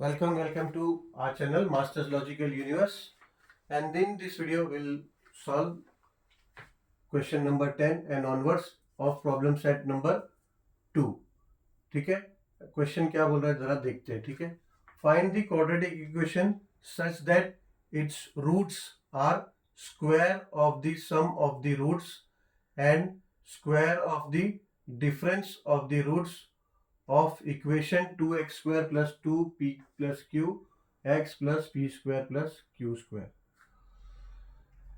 Welcome to our channel Masters Logical Universe, and in this video we'll solve question number 10 and onwards of problem set number 2. ठीक है, question क्या बोल रहा है जरा देखते हैं. ठीक है, find the quadratic equation such that its roots are square of the sum of the roots and square of the difference of the roots of equation 2x square plus 2p plus q x plus p square plus q square.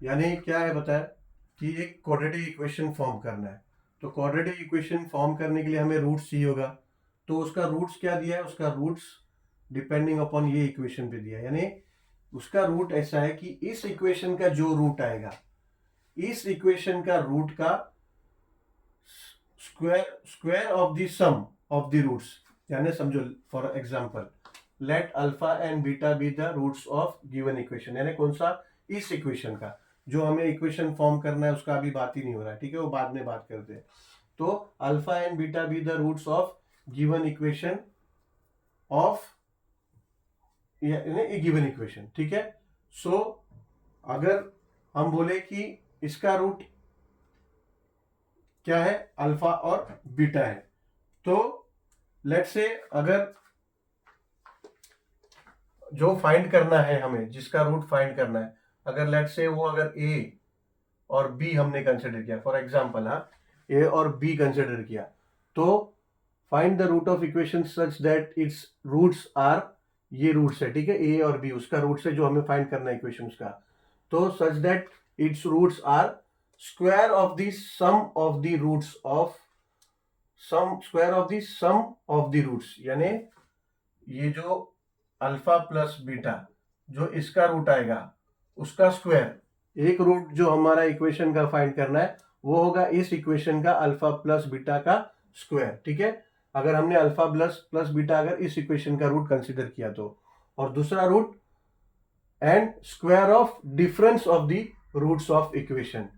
यानी क्या है बताया कि एक quadratic equation form करना है. तो quadratic equation form करने के लिए हमें रूट्स चाहिए होगा. तो उसका रूट्स क्या दिया है, उसका रूट्स डिपेंडिंग अपॉन ये इक्वेशन पे दिया है. यानी उसका रूट ऐसा है कि इस इक्वेशन का जो रूट आएगा, इस इक्वेशन का रूट का square of the sum of the roots. यानी समझो for example let alpha and beta be the roots of given equation. यानी कौन सा, इस इक्वेशन का. जो हमें इक्वेशन फॉर्म करना है उसका अभी बात ही नहीं हो रहा है. ठीक है, वो बाद में बात करते हैं. तो alpha and beta be the roots of given equation of given equation. ठीक है, सो अगर हम बोले कि इसका रूट क्या है, अल्फा और बीटा है, तो लेट्स से अगर जो फाइंड करना है हमें, जिसका रूट फाइंड करना है, अगर लेट्स से वो अगर ए और बी हमने कंसिडर किया, फॉर एग्जांपल ए और बी कंसिडर किया, तो find the root of equation such that its roots are, ये रूट्स है. ठीक है, ए और बी उसका रूट्स है जो हमें फाइंड करना है इक्वेशन का. तो such that its roots are square of the sum of the roots of square of the sum of the roots. यानी ये जो अल्फा प्लस बीटा, जो इसका रूट आएगा उसका स्क्वायर. एक रूट जो हमारा इक्वेशन का फाइंड करना है वो होगा इस इक्वेशन का अल्फा प्लस बीटा का स्क्वायर. ठीक है, अगर हमने अल्फा प्लस बीटा अगर इस इक्वेशन का रूट कंसीडर किया तो. और दूसरा root and square of difference of the roots of equation.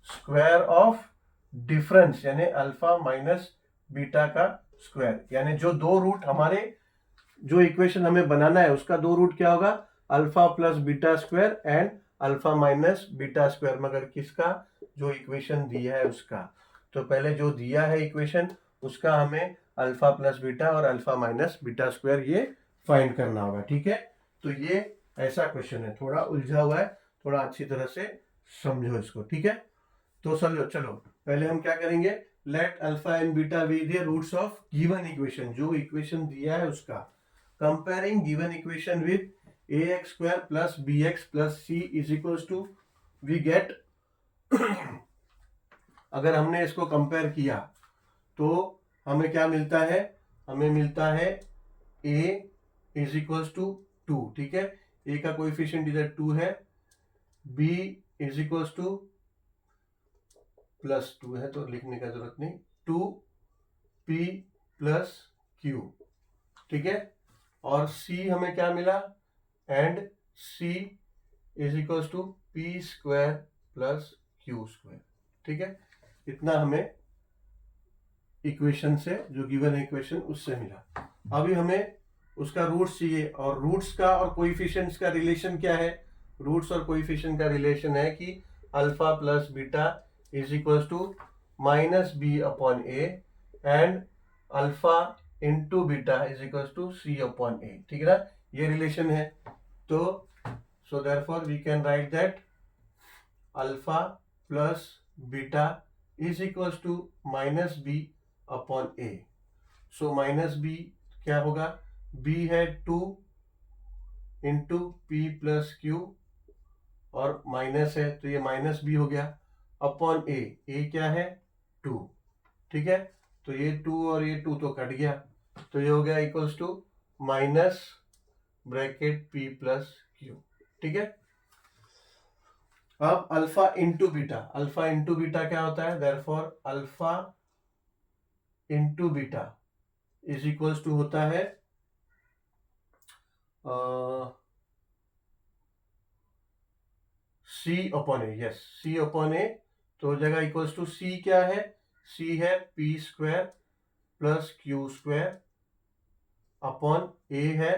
Square of difference यानी अल्फा माइनस बीटा का स्क्वायर. यानी जो दो रूट हमारे, जो इक्वेशन हमें बनाना है उसका दो रूट क्या होगा, alpha plus beta square and alpha minus beta square. मगर किसका, जो इक्वेशन दिया है उसका. तो पहले जो दिया है इक्वेशन उसका हमें अल्फा प्लस बीटा और अल्फा माइनस बीटा स्क्वायर ये फाइंड करना होगा. ठीक है, तो ये ऐसा क्वेश्चन है, थोड़ा उलझा हुआ है, थोड़ा अच्छी तरह से समझो इसको. ठीक है, तो चलो पहले हम क्या करेंगे, let alpha and beta be the roots of given equation. जो इक्वेशन दिया है उसका comparing given equation with ax square plus bx plus c is equals to, we get अगर हमने इसको कंपेयर किया तो हमें क्या मिलता है, हमें मिलता है a इज इक्वल्स टू 2. ठीक है, a का कोएफिशिएंट इधर 2 है, b is equals two plus 2 है तो लिखने का जरूरत नहीं, 2p प्लस q. ठीक है, और c हमें क्या मिला, and c is equals to p square plus Q square. ठीक है, इतना हमें इक्वेशन से, जो गिवन इक्वेशन उससे मिला. अभी हमें उसका रूट्स चाहिए, और रूट्स का और कोएफिशिएंट्स का रिलेशन क्या है. रूट्स और कोएफिशिएंट का रिलेशन है कि alpha plus beta is equals to minus B upon A and alpha into beta is equals to C upon A. ठीक है ना, ये रिलेशन है. तो so therefore we can write that alpha plus beta is equals to minus B upon A. So minus B क्या होगा, B है 2 into P plus Q, और माइनस है तो ये माइनस बी हो गया, अपॉन ए क्या है 2. ठीक है, तो ये 2 और ये 2 तो कट गया, तो ये हो गया equals to minus bracket p plus q. ठीक है, अब alpha into beta, alpha into beta क्या होता है, therefore alpha into beta is equals to होता है c upon a. Yes, c upon a, तो हो जाएगा इक्वल्स टू सी क्या है, सी है P square plus Q square upon A है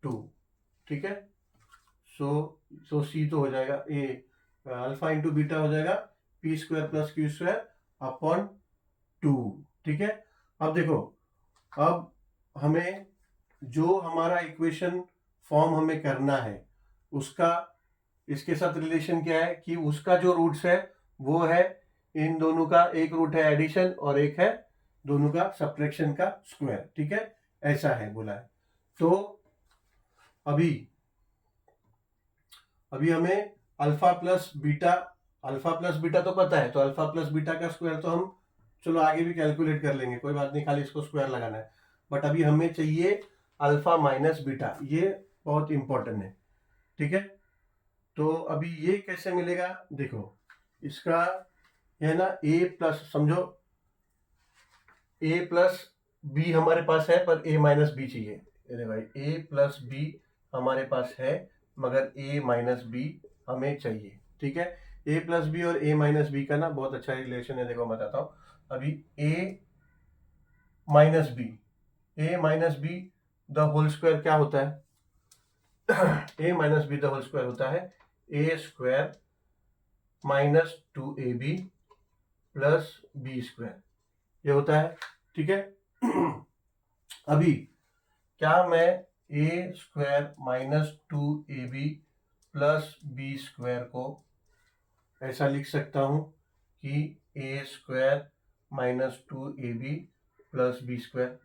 2, ठीक है। सो सी तो हो जाएगा ए अल्फा इंटू बीटा हो जाएगा P square plus Q square upon 2, ठीक है। अब देखो, अब हमें जो हमारा इक्वेशन फॉर्म हमें करना है उसका इसके साथ रिलेशन क्या है कि उसका जो रूट्स है वो है इन दोनों का, एक रूट है एडिशन और एक है दोनों का सब्ट्रैक्शन का स्क्वायर, ठीक है, ऐसा है बोला है। तो अभी हमें अल्फा प्लस बीटा तो पता है, तो अल्फा प्लस बीटा का स्क्वायर तो हम चलो आगे भी कैलकुलेट कर लेंगे, कोई बात नहीं, खाली इसको स्क्वायर लगाना है। बट अभी हमें चाहिए अल्फा माइनस बीटा, ये बहुत इंपॉर्टेंट है, ठीक है। तो अभी ये कैसे मिलेगा, देखो इसका है ना ए प्लस, समझो ए प्लस बी हमारे पास है पर ए माइनस बी चाहिए। अरे भाई, ए प्लस बी हमारे पास है मगर ए माइनस बी हमें चाहिए, ठीक है। ए प्लस बी और ए माइनस बी का ना बहुत अच्छा रिलेशन है, देखो बताता हूँ। अभी A minus B the whole square क्या होता है A minus B the whole square होता है A square minus 2ab plus B square, ये होता है, ठीक है। अभी क्या मैं A square minus 2ab plus B square को ऐसा लिख सकता हूं कि A square minus 2ab plus B square,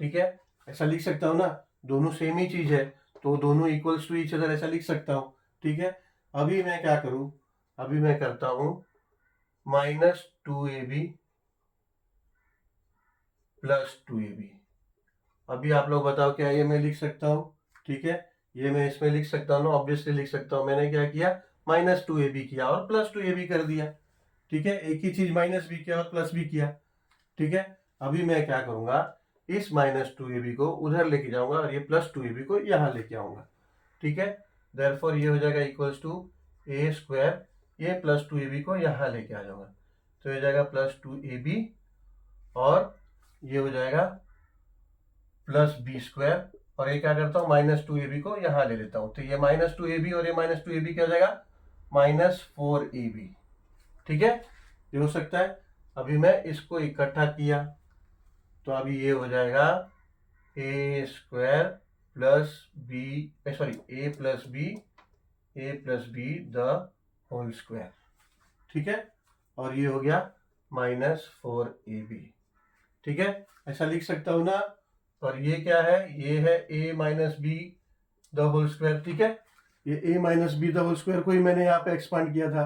ठीक है, ऐसा लिख सकता हूं ना, दोनों सेम ही चीज है तो दोनों इक्वल्स टू ईच अदर ऐसा लिख सकता हूं, ठीक है। अभी मैं क्या करूं, अभी मैं करता हूं माइनस 2ab प्लस 2ab। अभी आप लोग बताओ क्या ये मैं लिख सकता हूं, ठीक है, ये मैं इसमें लिख सकता हूं ना, ऑब्वियसली लिख सकता हूं। मैंने क्या किया, माइनस 2ab किया और प्लस 2ab कर दिया, ठीक है, एक ही चीज माइनस भी किया और प्लस भी किया, ठीक है। अभी मैं क्या करूंगा, इस माइनस 2ab को उधर लेके जाऊंगा और ये प्लस 2ab को यहां लेके आऊंगा, ठीक है। देयरफॉर ये हो जाएगा इक्वल्स टू ए स्क्वायर, ये प्लस 2ab को यहां लेके आ जाऊंगा तो ये हो जाएगा प्लस 2ab और ये हो जाएगा प्लस बी स्क्वायर, और ये क्या करता हूँ माइनस 2ab को यहां ले लेता हूं तो ये माइनस 2ab और ये माइनस 2ab क्या हो जाएगा माइनस 4ab, ठीक है, ये हो सकता है। अभी मैं इसको इकट्ठा किया तो अभी ये हो जाएगा A square plus B, sorry A plus B the whole square, ठीक है, और ये हो गया माइनस 4ab, ठीक है, ऐसा लिख सकता हूं ना। और ये क्या है, ये है A minus B the whole square, ठीक है, ये A minus B the whole square को ही मैंने यहाँ पे एक्सपांड किया था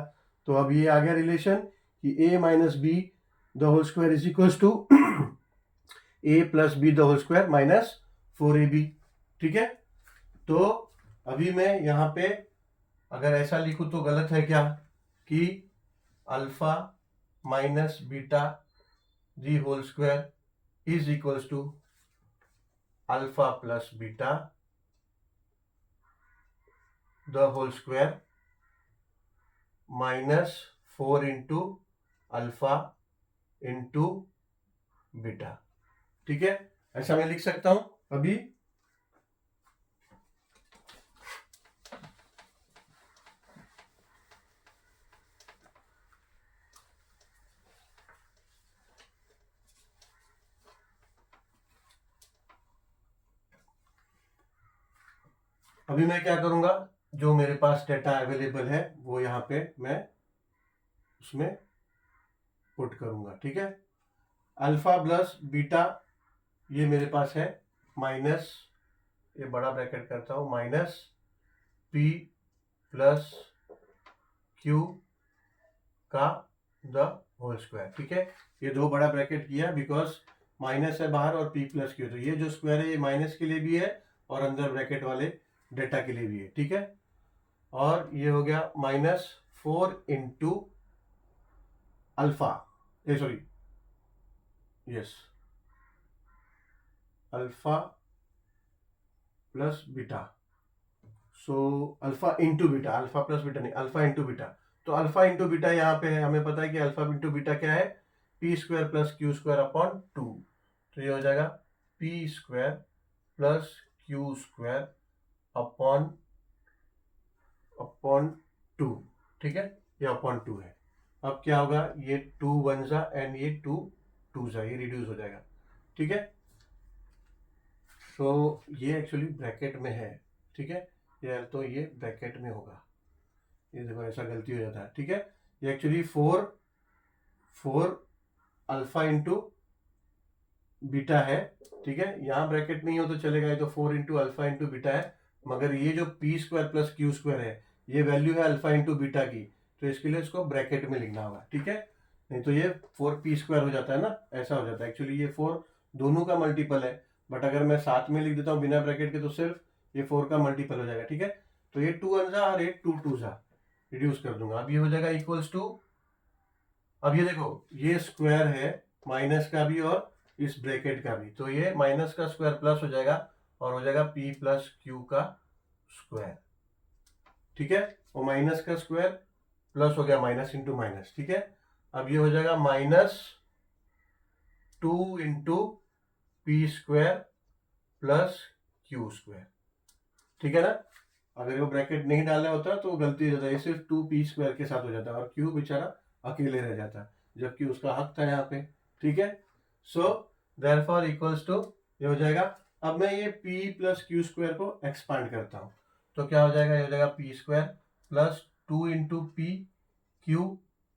तो अब ये आ गया रिलेशन कि A minus B the whole square is equal to A plus B the whole square minus 4ab, ठीक है। तो अभी मैं यहाँ पे अगर ऐसा लिखूं तो गलत है क्या कि alpha minus beta the whole square is equals to alpha plus beta the whole square minus 4 into alpha into beta, ठीक है, ऐसा मैं लिख सकता हूं। अभी मैं क्या करूंगा, जो मेरे पास डेटा अवेलेबल है वो यहाँ पे मैं उसमें पुट करूंगा, ठीक है। अल्फा प्लस बीटा ये मेरे पास है माइनस, ये बड़ा ब्रैकेट करता हूं, माइनस पी प्लस क्यू का द होल स्क्वायर, ठीक है, ये दो बड़ा ब्रैकेट किया बिकॉज माइनस है बाहर और पी प्लस क्यू, तो ये जो स्क्वायर है ये माइनस के लिए भी है और अंदर ब्रैकेट वाले डेटा के लिए भी है, ठीक है। और ये हो गया minus 4 into alpha, sorry yes alpha plus beta, so alpha into beta, alpha plus beta नहीं, अल्फा इंटू बीटा। तो अल्फा इंटू बीटा यहाँ पे है, हमें पता है कि अल्फा इंटू बीटा क्या है, P square plus Q square upon 2, तो ये हो जाएगा P square plus Q square upon upon 2, ठीक है, ये अपॉन 2 है। अब क्या होगा, ये 2 1 जा एंड ये 2 2 जा, ये रिड्यूस हो जाएगा, ठीक है। तो ये एक्चुअली ब्रैकेट में है, ठीक है, ये तो ये ब्रैकेट में होगा, ये देखो ऐसा गलती हो जाता है, ठीक है। ये एक्चुअली 4 अल्फा इंटू बीटा है, ठीक है, यहाँ ब्रैकेट नहीं हो तो चलेगा, ये तो 4 इंटू अल्फा इंटू बीटा है, मगर ये जो P square plus Q square है, ये वैल्यू है अल्फा इंटू बीटा की, तो इसके लिए इसको ब्रैकेट में लिखना होगा, ठीक है, नहीं तो ये 4 पी स्क्वायर हो जाता है ना, ऐसा हो जाता है। एक्चुअली ये 4 दोनों का मल्टीपल है, बट अगर मैं साथ में लिख देता हूँ बिना ब्रैकेट के तो सिर्फ ये 4 का मल्टीपल हो जाएगा, ठीक है। तो ये 2 1 जा और ये 2 2 जा, रिड्यूस कर दूंगा, अब ये हो जाएगा इक्वल्स टू, अब ये देखो ये स्क्वायर है माइनस का भी और इस ब्रैकेट का भी, तो ये माइनस का स्क्वायर प्लस हो जाएगा और हो जाएगा p प्लस क्यू का स्क्वायर, ठीक है, और माइनस का स्क्वायर प्लस हो गया माइनस इंटू माइनस, ठीक है। अब ये हो जाएगा -2 into P square plus Q square, ठीक है ना। अगर वो ब्रैकेट नहीं डालना होता तो गलती हो जाता है, ये सिर्फ 2p स्क्वायर के साथ हो जाता है और क्यू बेचारा अकेले रह जाता है, जबकि उसका हक था यहाँ पे, ठीक है। सो देयरफॉर इक्वल्स टू, ये हो जाएगा। अब मैं ये p प्लस क्यू स्क्वायर को एक्सपांड करता हूँ, तो क्या हो जाएगा, ये हो जाएगा p square plus 2 into P Q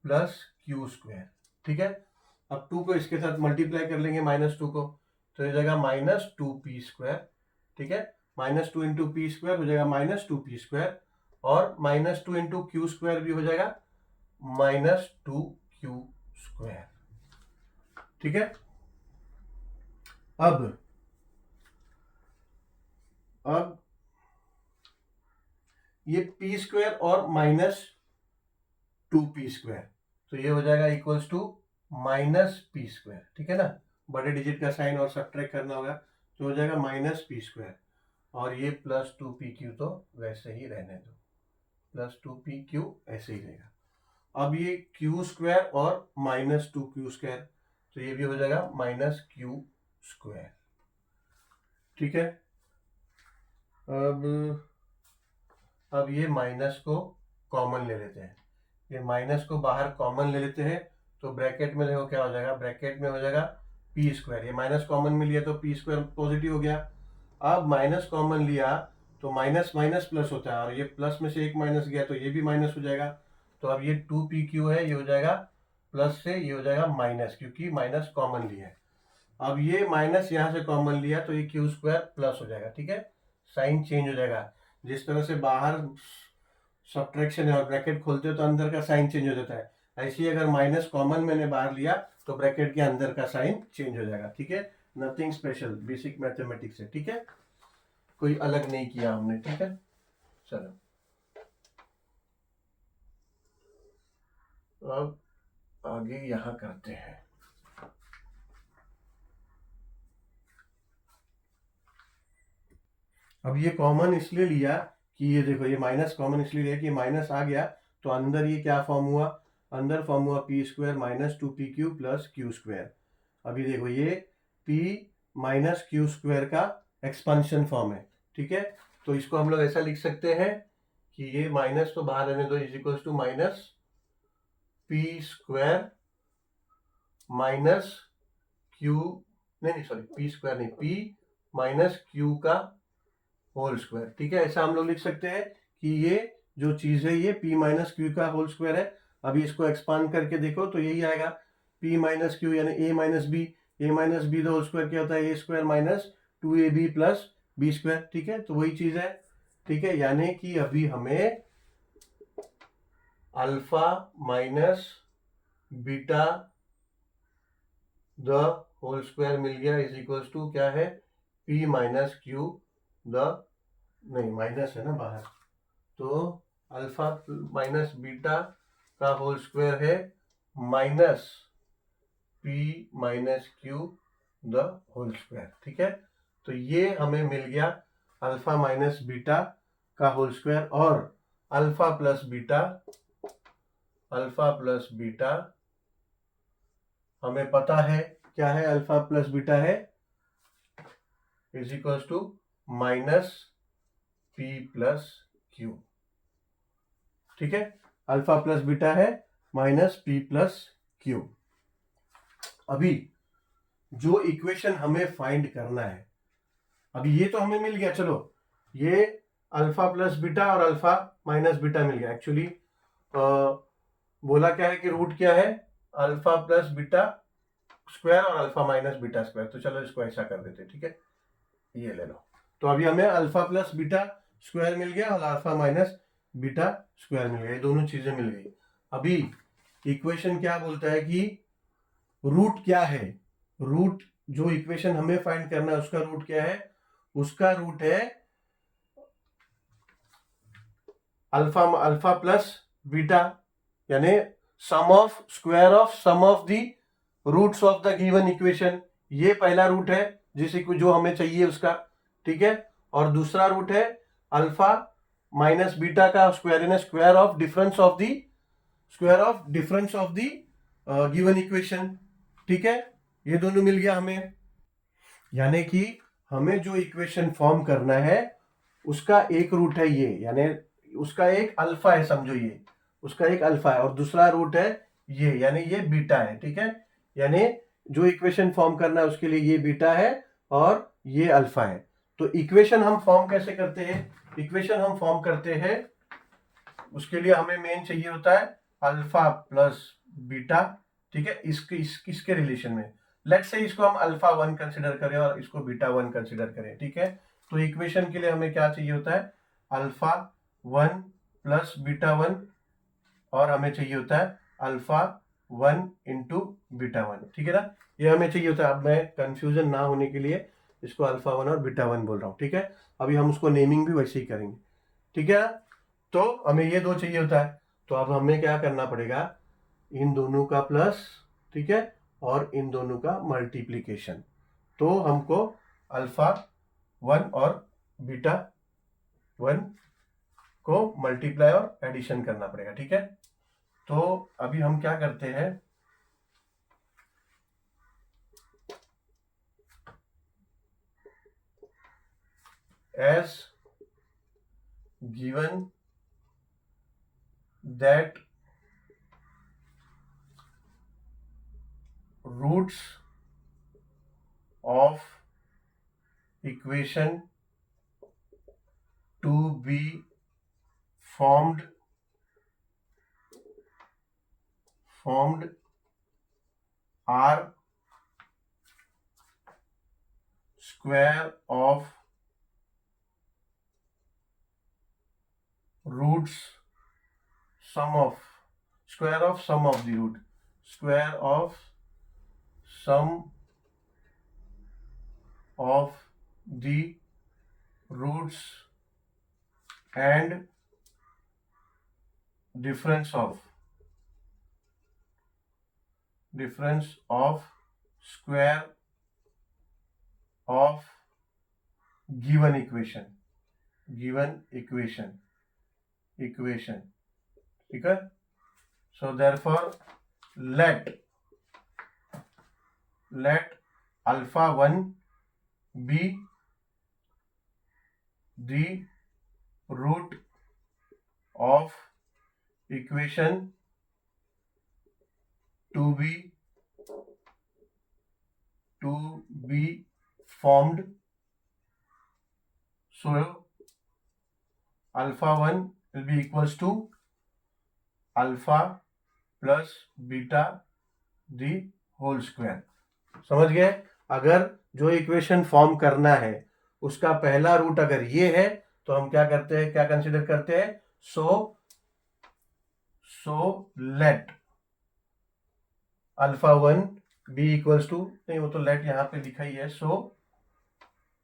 plus Q square, ठीक है। अब 2 को इसके साथ मल्टीप्लाई कर लेंगे -2 को, तो ये जाएगा -2p स्क्वायर, ठीक है, -2 इंटू पी स्क्वायर हो जाएगा -2p स्क्वायर और -2 इंटू क्यू स्क्वायर भी हो जाएगा -2q स्क्वायर, ठीक है। अब ये p स्क्वायर और -2p स्क्वायर, तो ये हो जाएगा इक्वल्स टू -p स्क्वायर, ठीक है ना, बड़े डिजिट का साइन और सब्ट्रैक्ट करना होगा, तो हो जाएगा -p स्क्वायर और ये +2pq तो वैसे ही रहने दो, +2pq ऐसे ही रहेगा। अब ये q स्क्वायर और -2q स्क्वायर, तो ये भी हो जाएगा -q स्क्वायर, ठीक है। अब ये माइनस को कॉमन ले लेते हैं, ये माइनस को बाहर कॉमन ले लेते हैं, तो ब्रैकेट में देखो क्या हो जाएगा, ब्रैकेट में हो जाएगा पी स्क्वायर, ये माइनस कॉमन में लिया तो पी स्क्वायर पॉजिटिव हो गया। अब माइनस कॉमन लिया तो माइनस माइनस प्लस होता है और ये प्लस में से एक माइनस गया तो ये भी माइनस हो जाएगा, तो अब ये 2pq है, ये हो जाएगा प्लस से ये हो जाएगा माइनस, क्योंकि माइनस कॉमन लिया है। अब ये माइनस यहाँ से कॉमन लिया तो ये क्यू स्क्वायर प्लस हो जाएगा, ठीक है, साइन चेंज हो जाएगा। जिस तरह से बाहर सब्ट्रैक्शन है और ब्रैकेट खोलते हो तो अंदर का साइन चेंज हो जाता है, ऐसे ही अगर माइनस कॉमन मैंने बाहर लिया तो ब्रैकेट के अंदर का साइन चेंज हो जाएगा, ठीक है। नथिंग स्पेशल, बेसिक मैथमेटिक्स है, ठीक है, कोई अलग नहीं किया हमने, ठीक है। चलो अब आगे यहां करते हैं। अब ये कॉमन इसलिए लिया कि ये देखो ये माइनस कॉमन इसलिए लिया कि माइनस आ गया तो अंदर ये क्या फॉर्म हुआ, अंदर फॉर्म हुआ P square -2pq plus Q square. अभी देखो ये p माइनस क्यू स्क्वायर का एक्सपांशन फॉर्म है, ठीक है, तो इसको हम लोग ऐसा लिख सकते हैं कि ये माइनस तो बाहर रहने दो, is equals to minus p square minus q, नहीं सॉरी पी स्क्वायर नहीं, p माइनस क्यू का होल स्क्वायर, ठीक है, ऐसा हम लोग लिख सकते हैं कि ये जो चीज है ये p माइनस क्यू का होल स्क्वायर है। अभी इसको एक्सपांड करके देखो तो यही आएगा p माइनस क्यू यानी a minus b, whole square क्या होता है, a square minus 2ab plus B square, ठीक है, तो वही चीज है, ठीक है, यानी कि अभी हमें alpha minus beta the whole square मिल गया, इज इक्वल्स टू क्या है, p माइनस क्यू द, नहीं माइनस है ना बाहर, तो अल्फा माइनस बीटा का होल स्क्वायर है minus p minus Q the whole square, ठीक है, तो ये हमें मिल गया अल्फा माइनस बीटा का होल स्क्वायर। और अल्फा प्लस बीटा हमें पता है क्या है, अल्फा प्लस बीटा है is equals to minus P plus q, ठीक है, अल्फा प्लस बीटा है माइनस पी प्लस क्यू। अभी जो इक्वेशन हमें फाइंड करना है, अभी ये तो हमें मिल गया, चलो ये अल्फा प्लस बीटा और अल्फा माइनस बीटा मिल गया। एक्चुअली बोला क्या है कि रूट क्या है, अल्फा प्लस बीटा स्क्वायर और अल्फा माइनस बीटा स्क्वायर, तो चलो इसको ऐसा कर देते, ठीक है, ये ले लो। तो अभी हमें अल्फा प्लस बीटा स्क्वायर मिल गया और अल्फा माइनस बीटा स्क्वायर मिल गया, ये दोनों चीजें मिल गई। अभी इक्वेशन क्या बोलता है कि रूट क्या है, रूट जो इक्वेशन हमें फाइंड करना है उसका रूट क्या है, उसका रूट है अल्फा प्लस बीटा, यानी sum of square of sum of the roots of the given equation, ये पहला रूट है जिसे जो हमें चाहिए उसका, ठीक है। और दूसरा रूट है अल्फा माइनस बीटा का स्क्वायर, यानी square of difference of the given equation, ठीक है। ये दोनों मिल गया हमें, यानी कि हमें जो इक्वेशन फॉर्म करना है उसका एक रूट है ये, यानी उसका एक अल्फा है, समझो ये उसका एक अल्फा है, और दूसरा रूट है ये, यानी ये बीटा है, ठीक है। यानी जो इक्वेशन फॉर्म करना है उसके लिए ये बीटा है और ये अल्फा है। तो इक्वेशन हम फॉर्म कैसे करते हैं, इक्वेशन हम फॉर्म करते हैं, उसके लिए हमें मेन चाहिए होता है अल्फा प्लस बीटा, ठीक है, इसके रिलेशन में। लेट्स से इसको हम अल्फा 1 कंसिडर करें और इसको बीटा 1 कंसिडर करें, ठीक है। तो इक्वेशन के लिए हमें क्या चाहिए होता है, अल्फा 1 प्लस बीटा 1, और हमें चाहिए होता है अल्फा 1 इंटू बीटा 1, ठीक है ना, ये हमें चाहिए होता है। अब मैं कंफ्यूजन ना होने के लिए इसको अल्फा 1 और बीटा 1 बोल रहा हूँ, ठीक है। अभी हम उसको नेमिंग भी वैसे ही करेंगे, ठीक है। तो हमें ये दो चाहिए होता है, तो अब हमें क्या करना पड़ेगा, इन दोनों का प्लस, ठीक है, और इन दोनों का मल्टीप्लीकेशन। तो हमको अल्फा 1 और बीटा 1 को मल्टीप्लाई और एडिशन करना पड़ेगा, ठीक है। तो अभी हम क्या करते हैं, as given that roots of equation to be formed are square of roots sum of square of sum of the root, square of sum of the roots and difference of square of given equation, ठीक है। So therefore let alpha 1 be the root of equation to be formed. So alpha 1 will be equals to alpha plus beta the whole square. समझ गए। अगर जो equation form करना है उसका पहला रूट अगर ये है तो हम क्या करते हैं, क्या कंसिडर करते हैं, so let alpha 1 be equals to, नहीं वो तो लेट यहाँ पे लिखा ही है, so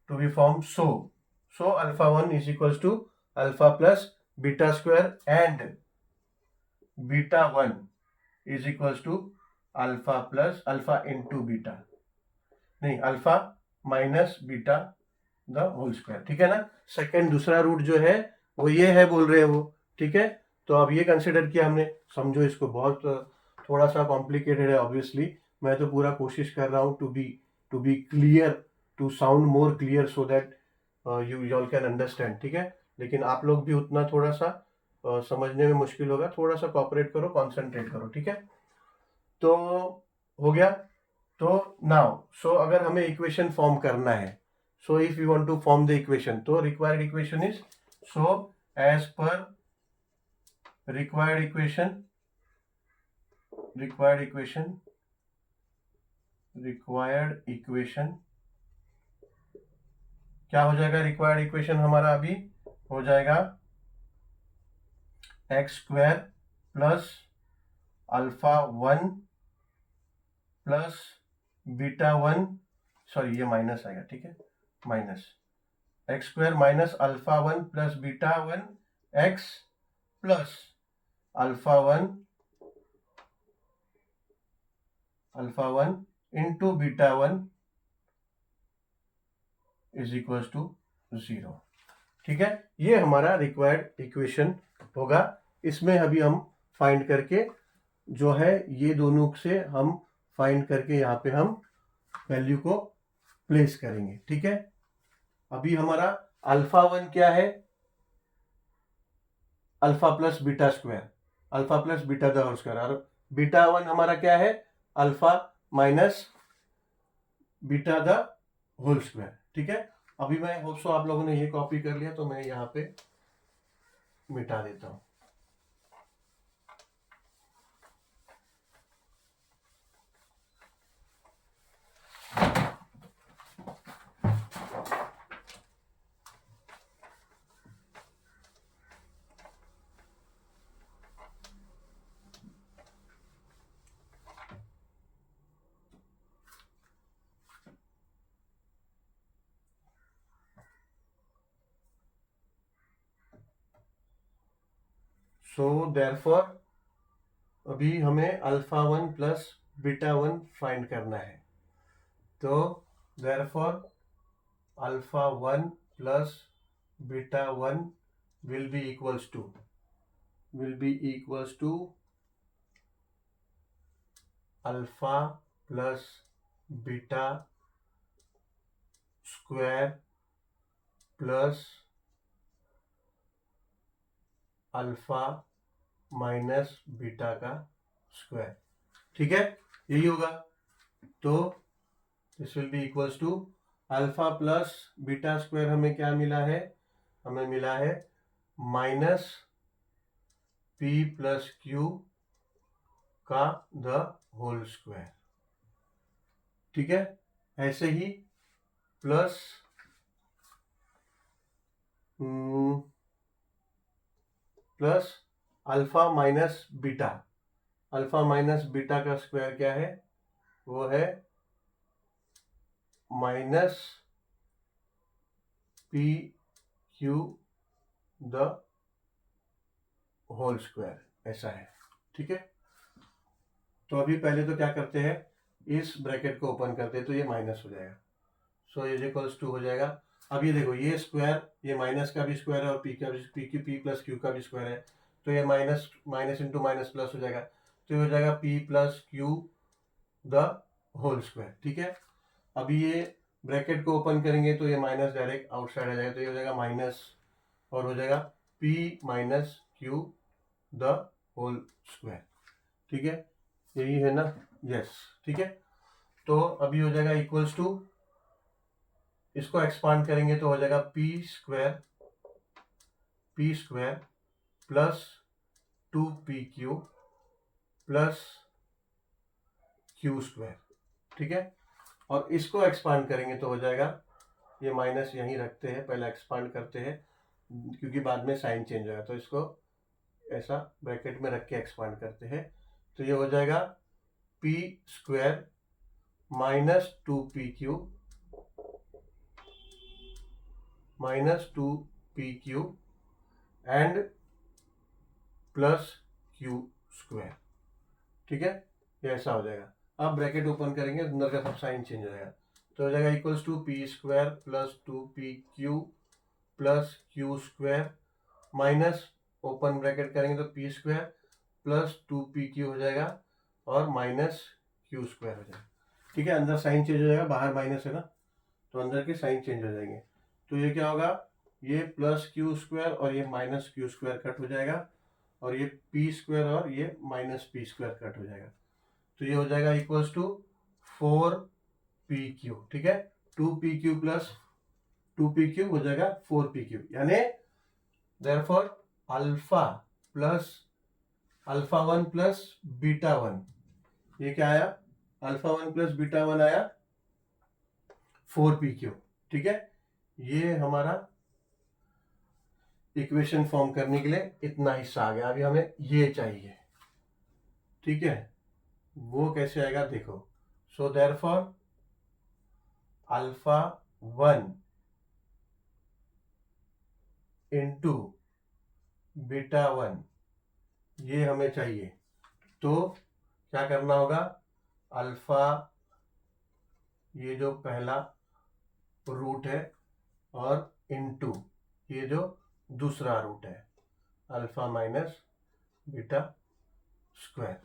to be form, so alpha 1 is equals to alpha plus beta square and beta 1 is equals to alpha plus alpha into beta, नहीं alpha minus beta the whole square, ठीक है ना। सेकंड दूसरा रूट जो है वो ये है बोल रहे हैं वो, ठीक है। तो अब ये कंसिडर किया हमने, समझो इसको, बहुत थोड़ा सा कॉम्प्लिकेटेड है ऑब्वियसली, मैं तो पूरा कोशिश कर रहा हूँ to be clear, to sound more clear so that you all can understand, ठीक है। लेकिन आप लोग भी उतना थोड़ा सा समझने में मुश्किल होगा, थोड़ा सा कॉपरेट करो, कॉन्सेंट्रेट करो, ठीक है। तो हो गया। तो नाउ सो अगर हमें इक्वेशन फॉर्म करना है, so if you want to form the equation, तो required equation is, so as per required equation क्या हो जाएगा? रिक्वायर्ड इक्वेशन हमारा अभी हो जाएगा x square plus alpha 1 plus beta 1, sorry ये माइनस आएगा, ठीक है, minus X square minus alpha 1 plus beta 1 X plus alpha 1 into beta 1 is equal to 0, ठीक है। ये हमारा रिक्वायर्ड इक्वेशन होगा। इसमें अभी हम फाइंड करके जो है ये दोनों से हम फाइंड करके यहाँ पे हम वैल्यू को प्लेस करेंगे, ठीक है। अभी हमारा अल्फा 1 क्या है? Alpha plus beta square, alpha plus beta the whole square, और बीटा 1 हमारा क्या है? Alpha minus beta the whole square, ठीक है। अभी मैं होप सो आप लोगों ने ये कॉपी कर लिया, तो मैं यहाँ पे मिटा देता हूं। सो देयरफॉर अभी हमें अल्फा 1 प्लस बीटा 1 फाइंड करना है। तो therefore alpha 1 plus beta 1 will be equals to alpha plus beta square plus alpha minus beta का स्क्वायर, ठीक है, यही होगा। तो this will be equals to alpha plus beta square, हमें क्या मिला है? हमें मिला है माइनस पी प्लस क्यू का द होल स्क्वायर, ठीक है। ऐसे ही plus plus alpha minus beta, alpha minus beta का स्क्वायर क्या है? वो है minus p q the whole square, ऐसा है, ठीक है। तो अभी पहले तो क्या करते हैं, इस ब्रैकेट को ओपन करते हैं, तो ये माइनस हो जाएगा, सो इज इक्वल्स टू हो जाएगा। अब ये देखो, ये स्क्वायर, ये माइनस का भी स्क्वायर है और पी का भी, पी प्लस क्यू का भी स्क्वायर है, तो ये minus minus into minus plus हो जाएगा, तो ये हो जाएगा p plus q the whole square, ठीक है। अभी ये ब्रैकेट को ओपन करेंगे तो ये माइनस डायरेक्ट आउटसाइड आ जाएगा, तो ये हो जाएगा माइनस, और हो जाएगा p minus Q the whole square, ठीक है, यही है ना? यस, ठीक है। तो अभी हो जाएगा इक्वल्स टू, इसको एक्सपांड करेंगे तो हो जाएगा P square plus 2pq plus Q square, ठीक है। और इसको एक्सपांड करेंगे तो हो जाएगा, ये माइनस यहीं रखते हैं, पहले एक्सपांड करते हैं क्योंकि बाद में साइन चेंज होगा, तो इसको ऐसा ब्रैकेट में रख के एक्सपांड करते हैं, तो ये हो जाएगा P square minus 2pq and plus Q square, ठीक है, ये ऐसा हो जाएगा। अब ब्रैकेट ओपन करेंगे, अंदर का सब साइन चेंज हो जाएगा, तो हो जाएगा equals to p square plus 2pq plus Q square minus, open bracket करेंगे तो पी स्क्वायर प्लस 2pq हो जाएगा और माइनस क्यू स्क्वायर हो जाएगा, ठीक है। अंदर साइन चेंज हो जाएगा, बाहर माइनस है ना, तो अंदर के साइन चेंज हो जाएंगे, तो ये क्या होगा? ये प्लस क्यू स्क्वायर और ये माइनस क्यू स्क्वायर कट हो जाएगा, और ये पी स्क्वायर और ये माइनस पी स्क्वायर कट हो जाएगा। तो ये हो जाएगा इक्वल्स टू 4pq, ठीक है। 2pq प्लस 2pq हो जाएगा 4pq, यानी therefore alpha plus alpha 1 plus beta 1, ये क्या आया, अल्फा 1 प्लस बीटा 1 आया 4pq, ठीक है। ये हमारा इक्वेशन फॉर्म करने के लिए इतना हिस्सा आ गया। अभी हमें ये चाहिए, ठीक है। वो कैसे आएगा देखो। सो देयरफॉर अल्फा 1 इंटू बीटा 1 ये हमें चाहिए। तो क्या करना होगा, अल्फा ये जो पहला रूट है और इनटू ये जो दूसरा रूट है, अल्फा माइनस बीटा स्क्वायर,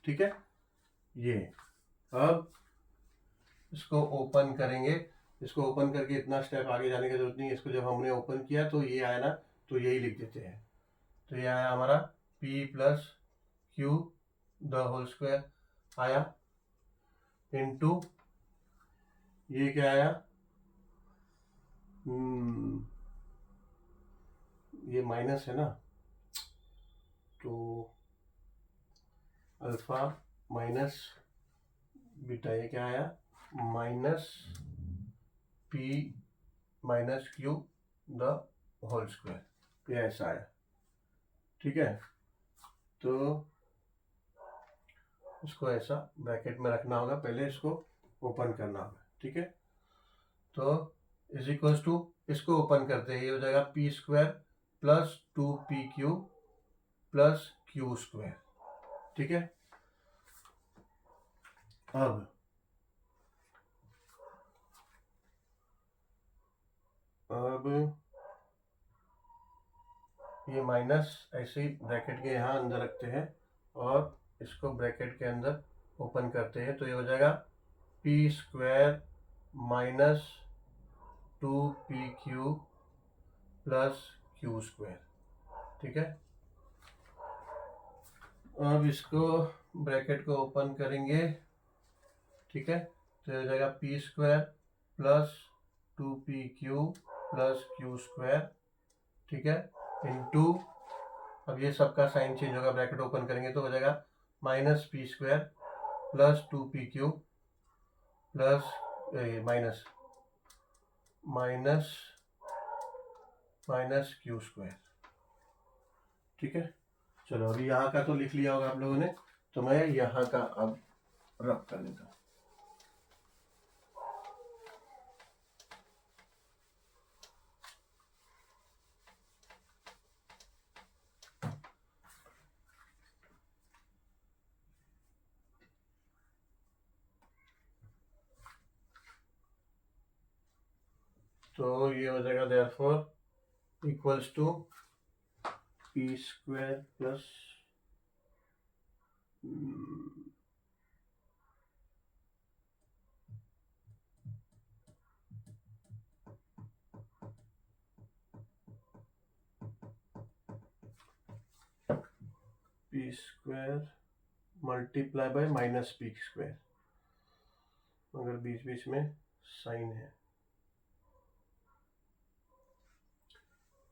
ठीक है। ये अब इसको ओपन करेंगे। इसको ओपन करके इतना स्टेप आगे जाने की जरूरत नहीं है। इसको जब हमने ओपन किया तो ये आया ना, तो यही लिख देते हैं। तो ये आया हमारा p plus q the whole square आया, इनटू ये क्या आया, ये माइनस है ना, तो अल्फा माइनस बीटा, ये क्या आया, minus p minus Q the whole square, ये ऐसा आया, ठीक है। तो इसको ऐसा ब्रैकेट में रखना होगा, पहले इसको ओपन करना होगा, ठीक है। तो इज इक्वल्स टू, इसको ओपन करते हैं, ये हो जाएगा P square plus 2pq plus Q square, ठीक है। अब ये माइनस ऐसे ही ब्रैकेट के यहाँ अंदर रखते हैं और इसको ब्रैकेट के अंदर ओपन करते हैं। तो ये हो जाएगा P square minus 2pq plus Q square, ठीक है। अब इसको ब्रैकेट को ओपन करेंगे, ठीक है। तो हो जाएगा P square plus 2pq plus Q square, ठीक है, इनटू, अब ये सबका साइन चेंज होगा, ब्रैकेट ओपन करेंगे तो हो जाएगा minus p square plus 2pq plus minus minus minus q square, ठीक है। चलो अभी यहाँ का तो लिख लिया होगा आप लोगों ने, तो मैं यहाँ का अब रब कर देता हूँ। तो ये हो जाएगा therefore equals to p square plus p square multiply by minus p square, मगर बीच बीच में साइन है,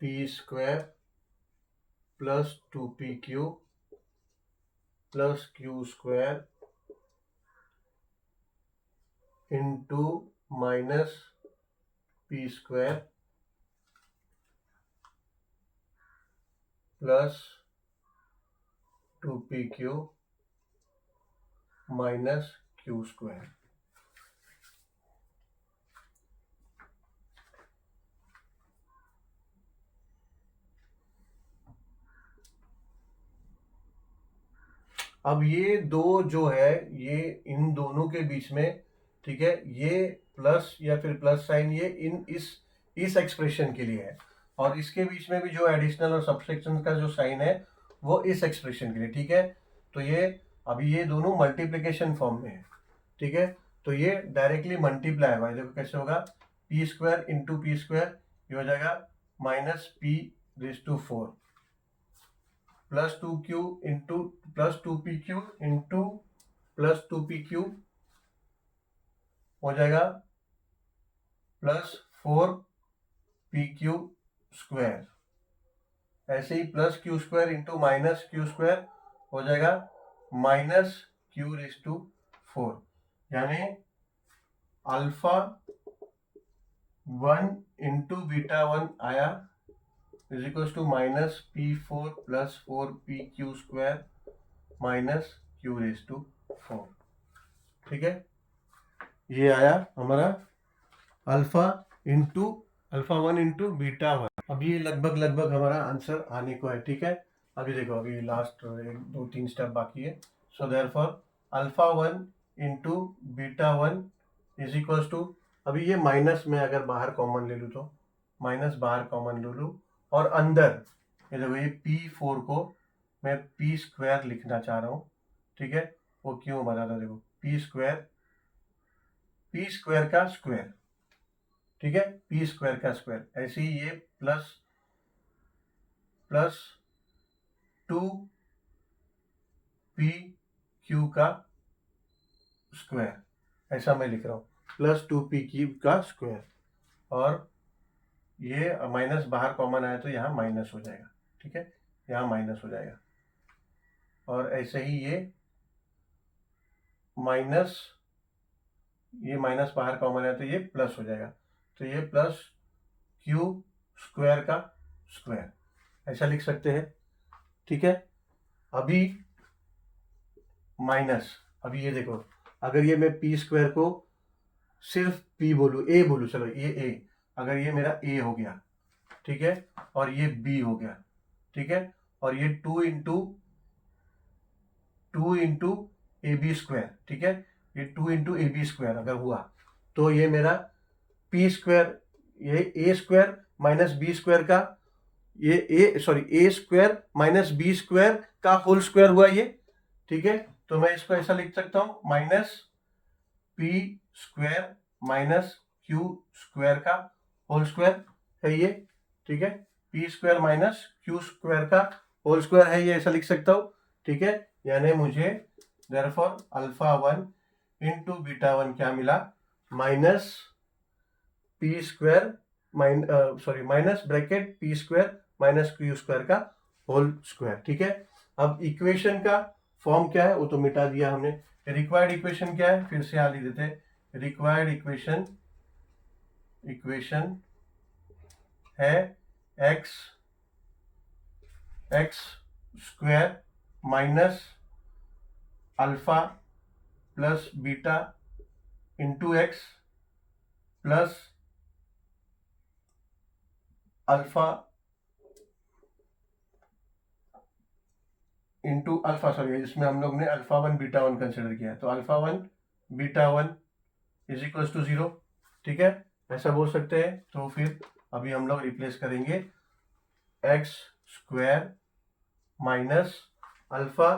P square plus 2pq plus Q square into minus p square plus 2pq minus q square. अब ये दो जो है, ये इन दोनों के बीच में, ठीक है, ये प्लस या फिर प्लस साइन ये इस एक्सप्रेशन के लिए है, और इसके बीच में भी जो एडिशनल और सब्सट्रैक्शन का जो साइन है वो इस एक्सप्रेशन के लिए, ठीक है। तो ये अभी ये दोनों मल्टीप्लिकेशन फॉर्म में है, ठीक है। तो ये डायरेक्टली मल्टीप्लाई होगा, देखो कैसे होगा, P square into P square, ये हो जाएगा minus P raise to 4 plus 2q into plus 2pq into plus 2pq हो जाएगा प्लस 4pq स्क्वायर। ऐसे ही plus q square into minus q square हो जाएगा माइनस q रेज टू 4, यानी अल्फा 1 इंटू बीटा 1 आया is equal to minus p4 plus 4pq square minus q raise to 4। ठीक है, ये आया हमारा अल्फा 1 इंटू बीटा 1। अभी लगभग हमारा आंसर आने को है। ठीक है, अभी देखो, अभी लास्ट 1-2-3 स्टेप बाकी है। So therefore alpha 1 into beta 1 is equal to, अभी ये माइनस में अगर बाहर कॉमन ले लूँ तो माइनस बाहर कॉमन ले लूँ और अंदर ये देखो, ये p4 को मैं p स्क्वायर लिखना चाह रहा हूँ। ठीक है, वो क्यों बता रहा, देखो p स्क्वायर का स्क्वायर। ठीक है, p स्क्वायर का स्क्वायर। ऐसे ही ये प्लस 2pq का स्क्वायर, ऐसा मैं लिख रहा हूँ, प्लस 2pq का स्क्वायर। और ये माइनस बाहर कॉमन आया तो यहाँ माइनस हो जाएगा। ठीक है, यहाँ माइनस हो जाएगा। और ऐसे ही ये माइनस बाहर कॉमन आया तो ये प्लस हो जाएगा। तो ये प्लस q स्क्वायर का स्क्वायर, ऐसा लिख सकते हैं। ठीक है, अभी माइनस, अभी ये देखो, अगर ये मैं p स्क्वायर को सिर्फ p बोलूँ, a बोलूँ, चलो ये a, अगर ये मेरा a हो गया, ठीक है, और ये b हो गया, ठीक है, और ये 2 इंटू ए बी स्क्वायर, ठीक है, ये 2 इंटू ए बी स्क्वायर अगर हुआ तो ये मेरा p स्क्वायर, ये a square minus b square का, ये a square minus b square का होल स्क्वायर हुआ ये। ठीक है, तो मैं इसको ऐसा लिख सकता हूँ, minus p square minus q square का होल स्क्वायर है ये। ठीक है, p square minus q square का होल स्क्वायर है ये, ऐसा लिख सकता हूँ। ठीक है, यानी मुझे देयरफॉर अल्फा 1 इंटू बीटा 1 क्या मिला, minus p square minus bracket p square minus q square का होल स्क्वायर। ठीक है, अब इक्वेशन का फॉर्म क्या है वो तो मिटा दिया हमने। रिक्वायर्ड इक्वेशन क्या है, फिर से यहाँ लिख देते हैं। रिक्वायर्ड इक्वेशन है x square minus alpha plus beta into x plus alpha into alpha, sorry इसमें हम लोग ने अल्फा 1 बीटा 1 कंसिडर किया है, तो alpha 1 beta 1 is equal to 0। ठीक है, ऐसा बोल सकते हैं। तो फिर अभी हम लोग रिप्लेस करेंगे x square minus alpha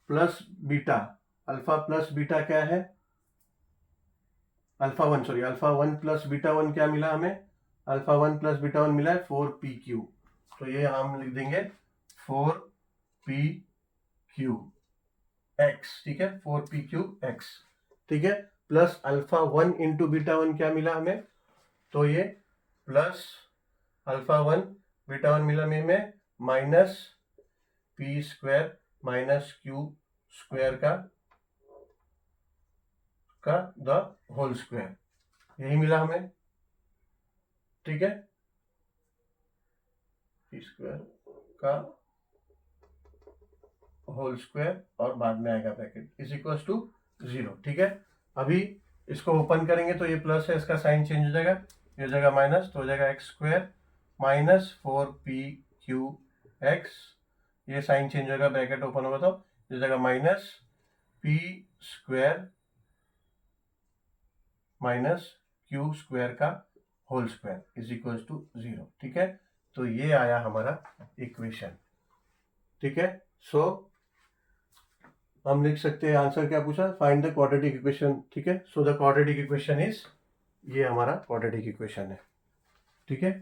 plus beta, alpha plus beta क्या है, अल्फा 1 प्लस बीटा 1 क्या मिला हमें, अल्फा 1 प्लस बीटा 1 मिला है 4pq। तो ये हम लिख देंगे 4pq x। ठीक है, 4pq x। ठीक है, प्लस अल्फा 1 इंटू बीटा 1 क्या मिला हमें, तो ये प्लस अल्फा 1 बीटा 1 मिला में minus p square minus q square का द होल स्क्वायर, यही मिला हमें। ठीक है, p स्क्वायर का होल स्क्वायर और बाद में आएगा ब्रैकेट इज इक्वल टू 0। ठीक है, अभी इसको ओपन करेंगे तो ये प्लस है, इसका साइन चेंज हो जाएगा, ये हो जाएगा माइनस, तो हो जाएगा x square minus 4pq x, ये साइन चेंज होगा, ब्रैकेट ओपन होगा तो ये हो जाएगा minus p square minus q square का whole square is equal to 0। ठीक है, तो ये आया हमारा इक्वेशन। ठीक है, सो हम लिख सकते हैं, आंसर क्या पूछा, फाइंड द क्वाड्रेटिक इक्वेशन। ठीक है, so the quadratic equation is, ये हमारा क्वाड्रेटिक इक्वेशन है। ठीक है।